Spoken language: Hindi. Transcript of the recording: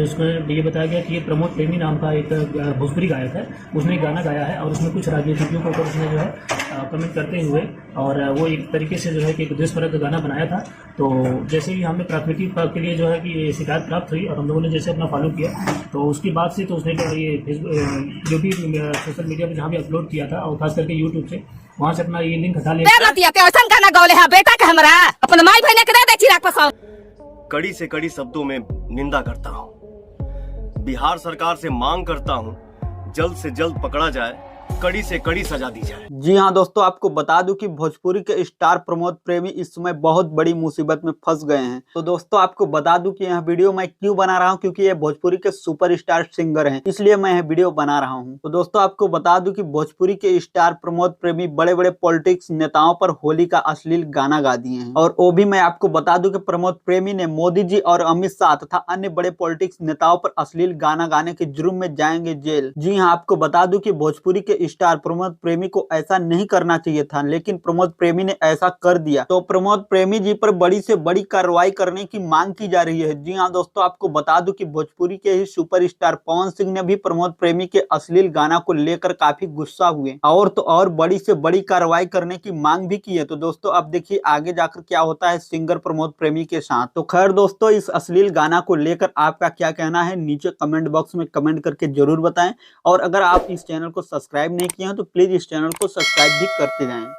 उसमें ये बताया गया कि ये प्रमोद प्रेमी नाम का एक भोजपुरी गायक है, उसने गाना गाया है और उसमें कुछ राजनीतिज्ञों को ऊपर उसने जो है कमेंट करते हुए और वो एक तरीके से जो है कि एक देशपरक गाना बनाया था। तो जैसे ही हमें प्राथमिकी के लिए जो है कि शिकायत प्राप्त हुई और हम लोगों ने जैसे अपना फॉलो किया, तो उसके बाद से तो उसने ये जो भी सोशल मीडिया पर जहाँ भी अपलोड किया था और खास करके यूट्यूब से, वहाँ से अपना ये लिंक हटा लिया। कड़ी से कड़ी शब्दों में निंदा करता हूँ। बिहार सरकार से मांग करता हूँ जल्द से जल्द पकड़ा जाए, कड़ी से कड़ी सजा दी जाए। जी हाँ दोस्तों, आपको बता दूं कि भोजपुरी के स्टार प्रमोद प्रेमी इस समय बहुत बड़ी मुसीबत में फंस गए हैं। तो दोस्तों आपको बता दूं कि यह वीडियो मैं क्यों बना रहा हूं, क्योंकि ये भोजपुरी के सुपरस्टार सिंगर हैं, इसलिए मैं यह वीडियो बना रहा हूं। तो दोस्तों आपको बता दूं कि भोजपुरी के स्टार प्रमोद प्रेमी बड़े बड़े पॉलिटिक्स नेताओं पर होली का अश्लील गाना गा दिए हैं। और वो भी मैं आपको बता दूं कि प्रमोद प्रेमी ने मोदी जी और अमित शाह तथा अन्य बड़े पॉलिटिक्स नेताओं पर अश्लील गाना गाने के जुर्म में जाएंगे जेल। जी हाँ, आपको बता दूं कि भोजपुरी के स्टार प्रमोद प्रेमी को ऐसा नहीं करना चाहिए था, लेकिन प्रमोद प्रेमी ने ऐसा कर दिया। तो प्रमोद प्रेमी जी पर बड़ी से बड़ी कार्रवाई करने की मांग की जा रही है। जी हाँ दोस्तों, आपको बता दूं कि भोजपुरी के ही सुपरस्टार पवन सिंह ने भी प्रमोद प्रेमी के अश्लील गाना को लेकर काफी गुस्सा हुए और तो और बड़ी से बड़ी कार्रवाई करने की मांग भी की है। तो दोस्तों अब देखिए आगे जाकर क्या होता है सिंगर प्रमोद प्रेमी के साथ। तो खैर दोस्तों, इस अश्लील गाना को लेकर आपका क्या कहना है नीचे कमेंट बॉक्स में कमेंट करके जरूर बताएं। और अगर आप इस चैनल को सब्सक्राइब नहीं किए हैं तो प्लीज इस चैनल को सब्सक्राइब भी करते जाएं।